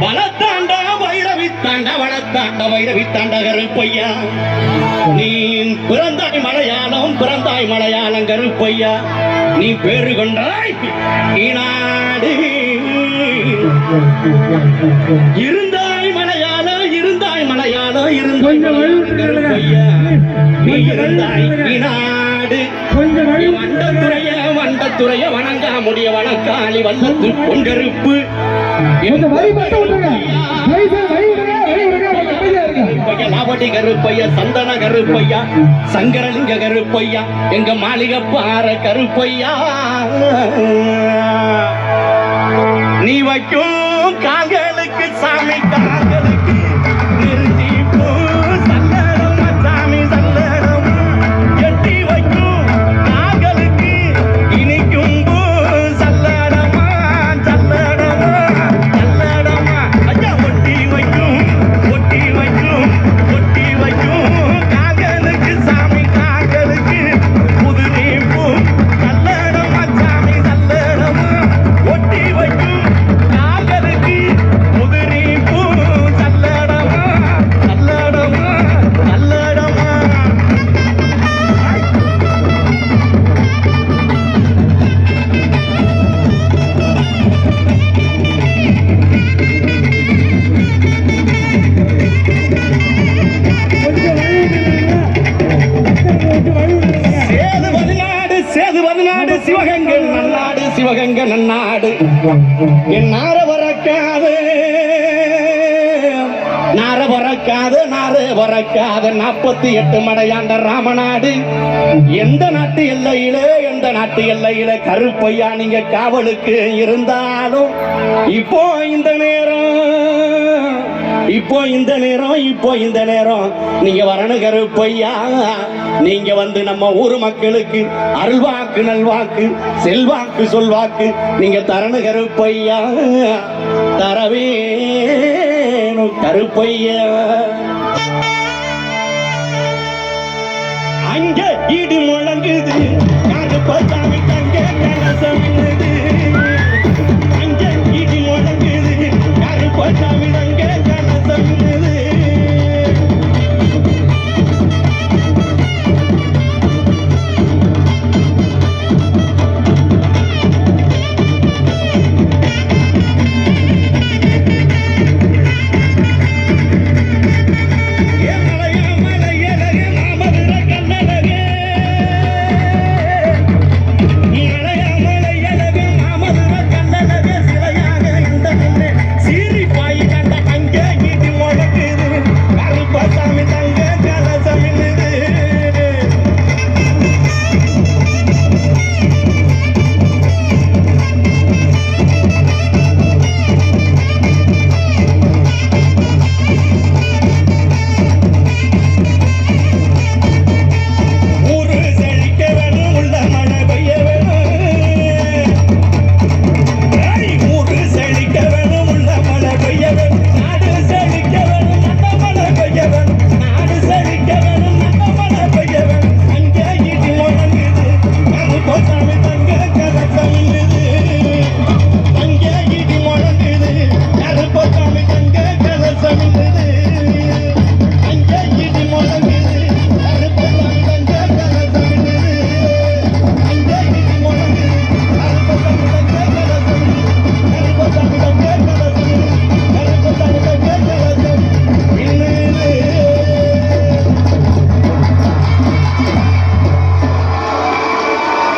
வளத்தாண்டா வைரவித்தாண்டா வளத்தாண்ட வைரவித்தாண்ட கருப்பையா நீ பிறந்தாய் மலையாளம் கருப்பையா நீ பேரு கொண்டாய் ஈனாடு இருந்தாய் மலையாளம் கருப்பையா நீ இருந்தாய் ஈனாடு வண்டத்துறைய வணங்கா முடிய வணக்காளி வல்லத்து பொங்கருப்பு லாவடி கருப்பையா சந்தன கருப்பையா சங்கரலிங்க கருப்பையா எங்க மாளிகை பாற கருப்பையா நீ வைக்கும் கால்களுக்கு சாமி கால்களுக்கு நிறுத்தி போ சல்லடம் சாமி சல்லடம் எட்டி வைக்கும் கால்களுக்கு இனிக்கும் போ சல்லடமா ஐயா ஒட்டி வைக்கும் கால்களுக்கு சாமி கால்களுக்கு புதுநீ பூ சல்லடமா சாமி சல்லடமா ஒட்டி வைக்கும் கால்களுக்கு புதுநீ பூ சல்லடமா சேதுவதநாடு சிவகங்கை நன்னாடு என் நார பறக்காத 48 மடையாண்ட ராமநாடு எந்த நாட்டு எல்லையில கருப்பையா நீங்க காவலுக்கு இருந்தாலும் இப்போ இந்த நேரம் நீங்க வரணும் கருப்பையா நீங்க வந்து நம்ம ஊர் மக்களுக்கு அருள்வாக்கு நல்வாக்கு செல்வாக்கு சொல்வாக்கு நீங்க தரணும் கருப்பையா தரவேணும் கருப்பையா அங்க இடி முழங்குது கருப்பசாமி தங்க கலசம்